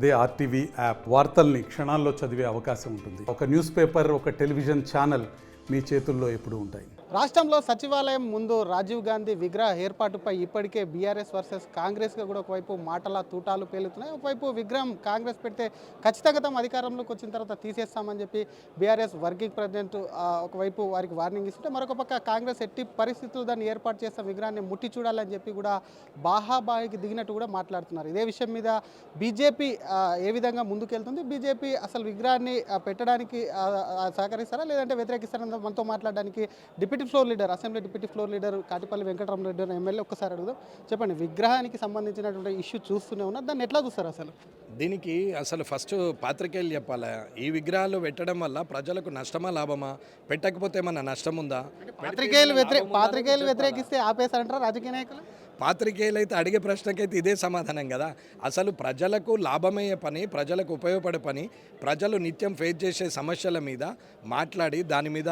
అదే RTV app వార్తల్ని క్షణాల్లో చదివే అవకాశం ఉంటుంది. ఒక న్యూస్ పేపర్, ఒక టెలివిజన్ ఛానల్ మీ చేతుల్లో ఎప్పుడూ ఉంటాయి. రాష్ట్రంలో సచివాలయం ముందు రాజీవ్ గాంధీ విగ్రహ ఏర్పాటుపై ఇప్పటికే బీఆర్ఎస్ వర్సెస్ కాంగ్రెస్గా కూడా ఒకవైపు మాటల తూటాలు పేలుతున్నాయి. ఒకవైపు విగ్రహం కాంగ్రెస్ పెడితే ఖచ్చితంగా తమ అధికారంలోకి వచ్చిన తర్వాత తీసేస్తామని చెప్పి బీఆర్ఎస్ వర్కింగ్ ప్రెసిడెంట్ ఒకవైపు వారికి వార్నింగ్ ఇస్తుంటే, మరొక పక్క కాంగ్రెస్ ఎట్టి పరిస్థితులు దాన్ని ఏర్పాటు చేసిన విగ్రహాన్ని ముట్టి చూడాలని చెప్పి కూడా బాహాబాయికి దిగినట్టు కూడా మాట్లాడుతున్నారు. ఇదే విషయం మీద బీజేపీ ఏ విధంగా ముందుకెళ్తుంది, బీజేపీ అసలు విగ్రహాన్ని పెట్టడానికి సహకరిస్తారా లేదంటే వ్యతిరేకిస్తారని మనతో మాట్లాడడానికి assembly deputy floor leader Katipalli Venkataramareddy MLA ఒక్కసారి అడుగుదాం. చెప్పండి, విగ్రహానికి సంబంధించినటువంటి ఇష్యూ చూస్తూనే ఉన్నారు, దాన్ని ఎట్లా చూస్తారు? దీనికి అసలు ఫస్ట్ పాత్రికేయులు చెప్పాలా, ఈ విగ్రహాలు పెట్టడం వల్ల ప్రజలకు నష్టమా లాభమా, పెట్టకపోతే మన నష్టం ఉందా? పాత్రికేయులు వ్యతిరేకిస్తే ఆపేశారంటారా రాజకీయ నాయకులు? పాత్రికేయులు అయితే అడిగే ప్రశ్నకైతే ఇదే సమాధానం కదా. అసలు ప్రజలకు లాభమయ్యే పని, ప్రజలకు ఉపయోగపడే పని, ప్రజలు నిత్యం ఫేస్ చేసే సమస్యల మీద మాట్లాడి దాని మీద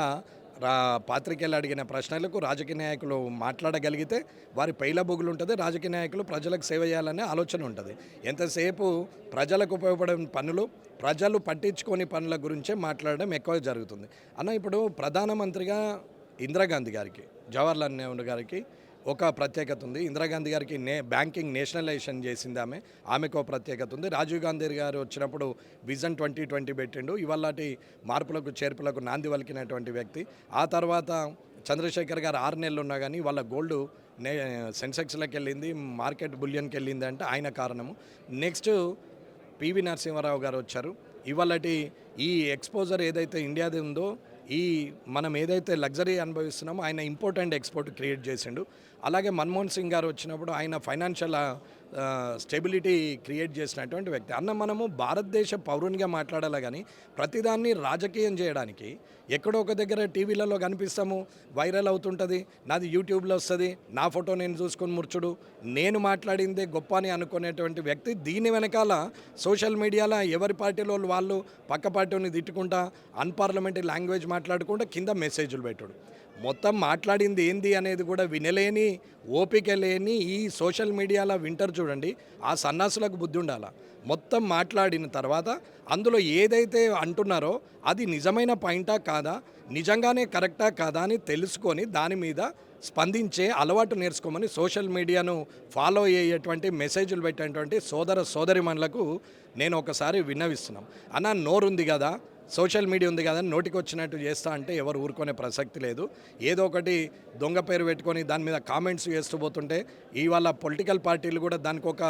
పాత్రికేయులు అడిగిన ప్రశ్నలకు రాజకీయ నాయకులు మాట్లాడగలిగితే వారి పైలబొగులు ఉంటుంది. రాజకీయ నాయకులు ప్రజలకు సేవ చేయాలనే ఆలోచన ఉంటుంది. ఎంతసేపు ప్రజలకు ఉపయోగపడే పనులు, ప్రజలు పట్టించుకొని పనుల గురించే మాట్లాడడం ఎక్కువ జరుగుతుంది. అన్న, ఇప్పుడు ప్రధానమంత్రిగా ఇందిరాగాంధీ గారికి, జవహర్లాల్ నెహ్రూ గారికి ఒక ప్రత్యేకత ఉంది. ఇందిరాగాంధీ గారికి బ్యాంకింగ్ నేషనలైజేషన్ చేసింది ఆమెకు ఒక ప్రత్యేకత ఉంది. రాజీవ్ గాంధీ గారు వచ్చినప్పుడు విజన్ 2020 పెట్టిండు. ఇవాళటి మార్పులకు చేర్పులకు నాంది పలికినటువంటి వ్యక్తి. ఆ తర్వాత చంద్రశేఖర్ గారు 6 నెలలు ఉన్నా కానీ వాళ్ళ గోల్డ్ సెన్సెక్స్లోకి వెళ్ళింది, మార్కెట్ బులియన్కి వెళ్ళింది అంటే ఆయన కారణము. నెక్స్ట్ పివి నరసింహారావు గారు వచ్చారు. ఇవాళటి ఈ ఎక్స్పోజర్ ఏదైతే ఇండియాది ఉందో, ఈ మనం ఏదైతే లగ్జరీ అనుభవిస్తున్నామో ఆయన ఇంపోర్ట్ అండ్ ఎక్స్పోర్ట్ క్రియేట్ చేసిండు. అలాగే మన్మోహన్ సింగ్ గారు వచ్చినప్పుడు ఆయన ఫైనాన్షియల్ స్టెబిలిటీ క్రియేట్ చేసినటువంటి వ్యక్తి. మనము భారతదేశ పౌరునిగా మాట్లాడాలి కానీ ప్రతిదాన్ని రాజకీయం చేయడానికి ఎక్కడో ఒక దగ్గర టీవీలలో కనిపిస్తాము, వైరల్ అవుతుంటుంది, నాది యూట్యూబ్లో వస్తుంది, నా ఫోటో నేను చూసుకొని ముర్చుడు, నేను మాట్లాడిందే గొప్ప అని అనుకునేటువంటి వ్యక్తి దీని వెనకాల సోషల్ మీడియాలో ఎవరి పార్టీలో వాళ్ళు పక్క పార్టీని తిట్టుకుంటా, అన్పార్లమెంటరీ లాంగ్వేజ్ మాట్లాడుకుంటూ కింద మెసేజ్లు పెట్టుడు. మొత్తం మాట్లాడింది ఏంది అనేది కూడా వినలేని, ఓపిక లేని ఈ సోషల్ మీడియాలో వింటారు చూడండి, ఆ సన్నాసులకు బుద్ధి ఉండాలా. మొత్తం మాట్లాడిన తర్వాత అందులో ఏదైతే అంటున్నారో అది నిజమైన పాయింటా కాదా, నిజంగానే కరెక్టా కాదా అని తెలుసుకొని దాని మీద స్పందించే అలవాటు నేర్చుకోమని సోషల్ మీడియాను ఫాలో అయ్యేటువంటి మెసేజ్లు పెట్టేటువంటి సోదరిమణులకు నేను ఒకసారి విన్నవిస్తున్నాం. నోరుంది కదా, సోషల్ మీడియా ఉంది కదా, నోటికి వచ్చినట్టు చేస్తా అంటే ఎవరు ఊరుకునే ప్రసక్తి లేదు. ఏదో ఒకటి దొంగ పేరు పెట్టుకొని దాని మీద కామెంట్స్ చేస్తూ పోతుంటే ఇవాళ పొలిటికల్ పార్టీలు కూడా దానికి ఒక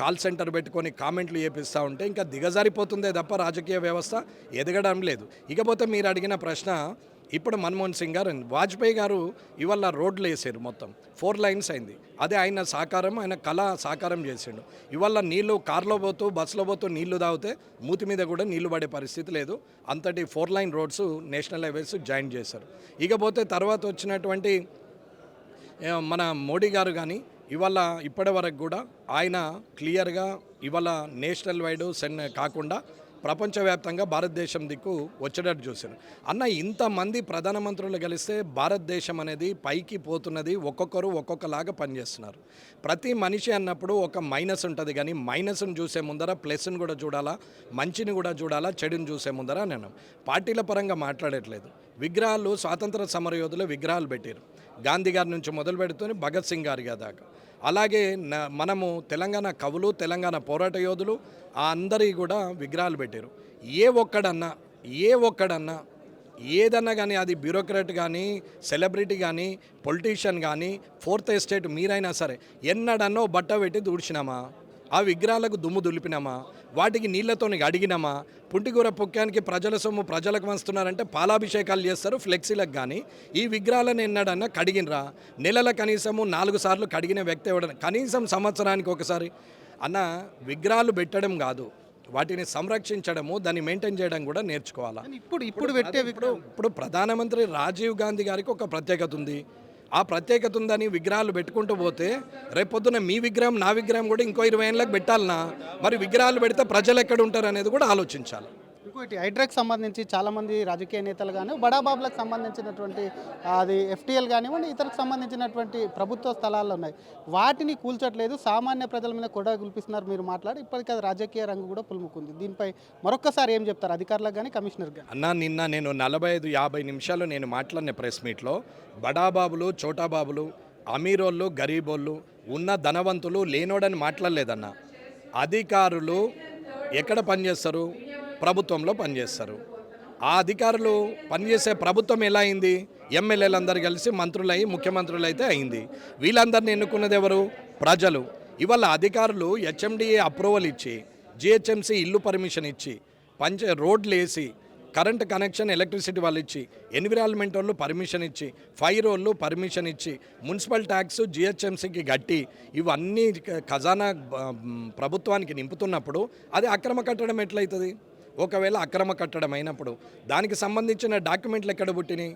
కాల్ సెంటర్ పెట్టుకొని కామెంట్లు చేపిస్తూ ఉంటే ఇంకా దిగజారిపోతుందే తప్ప రాజకీయ వ్యవస్థ ఎదగడం లేదు. ఇకపోతే మీరు అడిగిన ప్రశ్న, ఇప్పుడు మన్మోహన్ సింగ్ గారు, వాజ్పేయి గారు ఇవాళ రోడ్లు వేసారు, మొత్తం 4 లైన్స్ అయింది. అదే ఆయన సాకారం, ఆయన కళ సాకారం చేసిండు. ఇవాళ నీళ్లు కార్లో పోతూ బస్సులో పోతూ నీళ్లు తాగితే మూతి మీద కూడా నీళ్లు పడే పరిస్థితి లేదు. అంతటి 4 line roads national highways join చేశారు. ఇకపోతే తర్వాత వచ్చినటువంటి మన మోడీ గారు కానీ ఇవాళ ఇప్పటి వరకు కూడా ఆయన క్లియర్గా ఇవాళ నేషనల్ వైడ్ కాకుండా ప్రపంచవ్యాప్తంగా భారతదేశం దిక్కు వచ్చేటట్టు చూశారు. ఇంతమంది ప్రధానమంత్రులు కలిస్తే భారతదేశం అనేది పైకి పోతున్నది. ఒక్కొక్కరు ఒక్కొక్కలాగా పనిచేస్తున్నారు. ప్రతి మనిషి అన్నప్పుడు ఒక మైనస్ ఉంటుంది, కానీ మైనస్ను చూసే ముందర ప్లస్ని కూడా చూడాలా, మంచిని కూడా చూడాలా, చెడుని చూసే ముందర నేను పార్టీల పరంగా మాట్లాడట్లేదు. విగ్రహాలు స్వాతంత్ర సమరయోధులు విగ్రహాలు పెట్టారు, గాంధీ గారి నుంచి మొదలు పెడుతూనే భగత్ సింగ్ గారి దాకా. అలాగే మనము తెలంగాణ కవులు, తెలంగాణ పోరాట యోధులు అందరి కూడా విగ్రహాలు పెట్టారు. ఏ ఒక్కడన్నా ఏదన్నా కానీ, అది బ్యూరోక్రాట్ కానీ, సెలబ్రిటీ కానీ, పొలిటీషియన్ కానీ, ఫోర్త్ ఎస్టేట్ మీరైనా సరే ఎన్నడన్నో బట్ట పెట్టి దూడ్చినామా? ఆ విగ్రహాలకు దుమ్ము దులిపినామా? వాటికి నీళ్లతో అడిగినామా? పుంటిగూర పొక్కానికి ప్రజల సొమ్ము ప్రజలకు వంస్తున్నారంటే పాలాభిషేకాలు చేస్తారు ఫ్లెక్సీలకు. కానీ ఈ విగ్రహాలను ఎన్నడన్నా కడిగినరా? నెలల కనీసము 4 సార్లు కడిగిన వ్యక్తి ఎవడన్నా, కనీసం సంవత్సరానికి ఒకసారి విగ్రహాలు పెట్టడం కాదు, వాటిని సంరక్షించడము, దాన్ని మెయింటైన్ చేయడం కూడా నేర్చుకోవాలా. ఇప్పుడు ప్రధానమంత్రి రాజీవ్ గాంధీ గారికి ఒక ప్రత్యేకత ఉంది. ఆ ప్రత్యేకత ఉందని విగ్రహాలు పెట్టుకుంటూ పోతే రేపొద్దున మీ విగ్రహం, నా విగ్రహం కూడా ఇంకో 20 ఏళ్ళకి పెట్టాలన్నా, మరి విగ్రహాలు పెడితే ప్రజలు ఎక్కడ ఉంటారు అనేది కూడా ఆలోచించాలి. ఇంకోటి హైడ్రాకి సంబంధించి చాలామంది రాజకీయ నేతలు కానీ బడాబాబులకు సంబంధించినటువంటి అది ఎఫ్టీఎల్ కానివ్వండి ఇతరకు సంబంధించినటువంటి ప్రభుత్వ స్థలాల్లో ఉన్నాయి. వాటిని కూల్చట్లేదు, సామాన్య ప్రజల మీద కూడా గుల్పిస్తున్నారు మీరు మాట్లాడి. ఇప్పటికీ అది రాజకీయ రంగు కూడా పులుముకుంది. దీనిపై మరొక్కసారి ఏం చెప్తారు అధికారులకు కానీ కమిషనర్ కానీ? అన్న నిన్న నేను 45-50 నిమిషాలు నేను మాట్లాడిన ప్రెస్ మీట్లో బడాబాబులు చోటాబాబులు అమీరోళ్ళు గరీబోళ్ళు ఉన్న ధనవంతులు లేనోడని మాట్లాడలేదన్న. అధికారులు ఎక్కడ పనిచేస్తారు? ప్రభుత్వంలో పనిచేస్తారు. ఆ అధికారులు పనిచేసే ప్రభుత్వం ఎలా అయింది? ఎమ్మెల్యేలందరూ కలిసి మంత్రులయ్యి ముఖ్యమంత్రులు అయితే అయింది. వీళ్ళందరినీ ఎన్నుకున్నది ఎవరు? ప్రజలు. ఇవాళ అధికారులు హెచ్ఎండిఏ అప్రూవల్ ఇచ్చి జిహెచ్ఎంసీ ఇల్లు పర్మిషన్ ఇచ్చి రోడ్లు వేసి కరెంట్ కనెక్షన్ ఎలక్ట్రిసిటీ వాళ్ళు ఇచ్చి ఎన్విరాన్మెంట్ వాళ్ళు పర్మిషన్ ఇచ్చి ఫైర్ వాళ్ళు పర్మిషన్ ఇచ్చి మున్సిపల్ ట్యాక్స్ జిహెచ్ఎంసీకి గట్టి ఇవన్నీ ఖజానా ప్రభుత్వానికి నింపుతున్నప్పుడు అది అక్రమ కట్టడం ఎట్లయితుంది? ఒకవేళ అక్రమ కట్టడం అయినప్పుడు దానికి సంబంధించిన డాక్యుమెంట్లు ఎక్కడ పుట్టినాయి?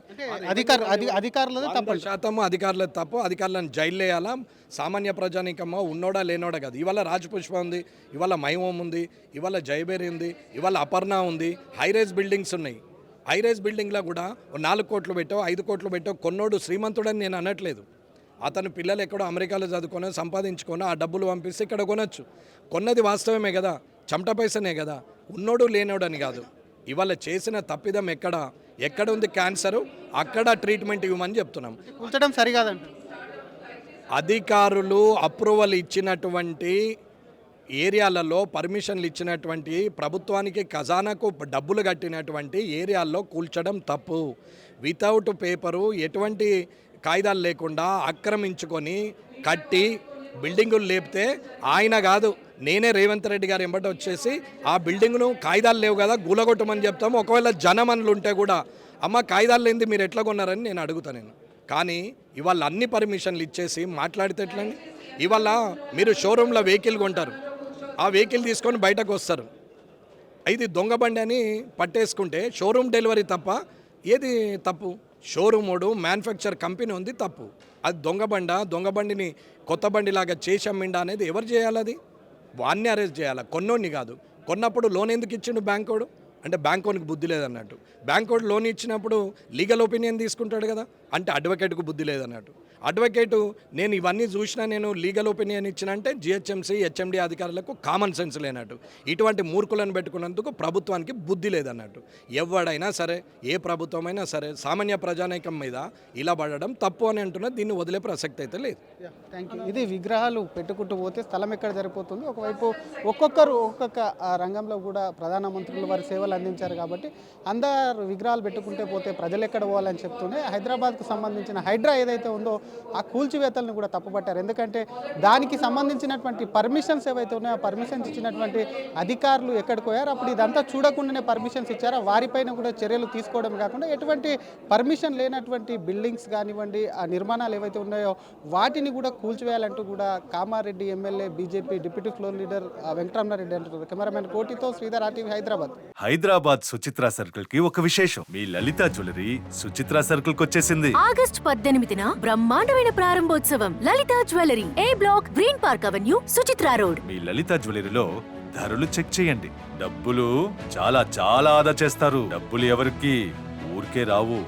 అధికారులదే తప్పు. 100% అధికారులది తప్పు. అధికారులను జైలు వేయాలా? సామాన్య ప్రజానికమ్మో ఉన్నోడా లేనోడా కాదు. ఇవాళ రాజపుష్ప ఉంది, ఇవాళ మైమోం ఉంది, ఇవాళ జైబేరి ఉంది, ఇవాళ అపర్ణ ఉంది. హైరైజ్ బిల్డింగ్స్ ఉన్నాయి. హైరైజ్ బిల్డింగ్లో కూడా 4 కోట్లు పెట్టో 5 కోట్లు పెట్టో కొన్నోడు శ్రీమంతుడని నేను అనట్లేదు. అతను పిల్లలు ఎక్కడో అమెరికాలో చదువుకొని సంపాదించుకొని ఆ డబ్బులు పంపిస్తే ఇక్కడ కొనొచ్చు. కొన్నది వాస్తవమే కదా, చెమట పైసనే కదా, ఉన్నోడు లేనోడు అని కాదు. ఇవాళ చేసిన తప్పిదం ఎక్కడ ఉంది క్యాన్సరు అక్కడ ట్రీట్మెంట్ ఇవ్వమని చెప్తున్నాం. కూల్చడం సరికాదంట. అధికారులు అప్రూవల్ ఇచ్చినటువంటి ఏరియాలలో పర్మిషన్లు ఇచ్చినటువంటి ప్రభుత్వానికి ఖజానాకు డబ్బులు కట్టినటువంటి ఏరియాల్లో కూల్చడం తప్పు. వితౌట్ పేపరు ఎటువంటి కాయిదాలు లేకుండా ఆక్రమించుకొని కట్టి బిల్డింగులు లేపితే ఆయన కాదు నేనే రేవంత్ రెడ్డి గారు ఎంబట వచ్చేసి ఆ బిల్డింగ్ను కాయిదాలు లేవు కదా గూలగొట్టమని చెప్తాము. ఒకవేళ జనమనులు ఉంటే కూడా అమ్మ కాయిదాలు లేనిది మీరు ఎట్లా కొన్నారని నేను అడుగుతాను నేను. కానీ ఇవాళ అన్ని పర్మిషన్లు ఇచ్చేసి మాట్లాడితే ఎట్లండి? ఇవాళ మీరు షోరూంలో వెహికల్ కొంటారు, ఆ వెహికల్ తీసుకొని బయటకు వస్తారు, ఇది దొంగ బండి అని పట్టేసుకుంటే షోరూమ్ డెలివరీ తప్ప ఏది తప్పు? షోరూమోడు మ్యానుఫ్యాక్చర్ కంపెనీ ఉంది తప్పు. అది దొంగ బండిని కొత్త బండిలాగా చేసి అమ్మిండా అనేది ఎవరు చేయాలి? అది వాన్ని అరెస్ట్ చేయాలి, కొన్నోడిని కాదు. కొన్నప్పుడు లోన్ ఎందుకు ఇచ్చిండు బ్యాంకోడు? అంటే బ్యాంకోనికి బుద్ధి లేదన్నట్టు. బ్యాంకోడు లోన్ ఇచ్చినప్పుడు లీగల్ ఒపీనియన్ తీసుకుంటాడు కదా, అంటే అడ్వకేట్కు బుద్ధి లేదన్నట్టు. అడ్వకేటు నేను ఇవన్నీ చూసినా నేను లీగల్ ఒపీనియన్ ఇచ్చినంటే జిహెచ్ఎంసీ హెచ్ఎండి అధికారులకు కామన్ సెన్స్ లేనట్టు. ఇటువంటి మూర్ఖులను పెట్టుకున్నందుకు ప్రభుత్వానికి బుద్ధి లేదన్నట్టు. ఎవడైనా సరే ఏ ప్రభుత్వమైనా సరే సామాన్య ప్రజానీకం మీద ఇలా పడడం తప్పు అని అంటున్నా. దీన్ని వదిలే ప్రసక్తి అయితే లేదు. Thank you. ఇది విగ్రహాలు పెట్టుకుంటూ పోతే స్థలం ఎక్కడ సరిపోతుంది? ఒకవైపు ఒక్కొక్క రంగంలో కూడా ప్రధానమంత్రులు వారి సేవలు అందించారు కాబట్టి అందరు విగ్రహాలు పెట్టుకుంటే పోతే ప్రజలు ఎక్కడ పోవాలని చెప్తూనే హైదరాబాద్కు సంబంధించిన హైడ్రా ఏదైతే ఉందో ఆ కూల్చివేతలను కూడా తప్పుపట్టారు. ఎందుకంటే దానికి సంబంధించినటువంటి పర్మిషన్స్ ఏవైతే ఉన్నాయో ఆ పర్మిషన్స్ ఇచ్చినటువంటి అధికారులు ఎక్కడికి పోయారు, అప్పుడు ఇదంతా చూడకుండానే పర్మిషన్స్ ఇచ్చారా, వారిపైన కూడా చర్యలు తీసుకోవడం కాకుండా ఎటువంటి పర్మిషన్ లేనటువంటి బిల్డింగ్స్ కానివ్వండి ఆ నిర్మాణాలు ఏవైతే ఉన్నాయో వాటిని కూడా కూల్చివేయాలంటూ కూడా Kamareddy MLA BJP deputy floor leader Venkataramanareddy అంటున్నారు. కెమెరామెన్ కోటితో శ్రీధర్, RTV హైదరాబాద్. హైదరాబాద్ సుచిత్ర సర్కిల్ కి ఒక విశేషం. మీ లలిత జ్యువెలరీ సుచిత్ర సర్కిల్ కి వచ్చేసింది. ఆగస్ట్ 18న బ్రహ్మాండమైన ప్రారంభోత్సవం. Lalitha jewellery, A block, green park avenue, Suchitra road. మీ లలిత జ్యువెలరీలో ధరలు చెక్ చేయండి. డబ్బులు చాలా చాలా ఆదా చేస్తారు. డబ్బులు ఎవరికి ఊరికే రావు.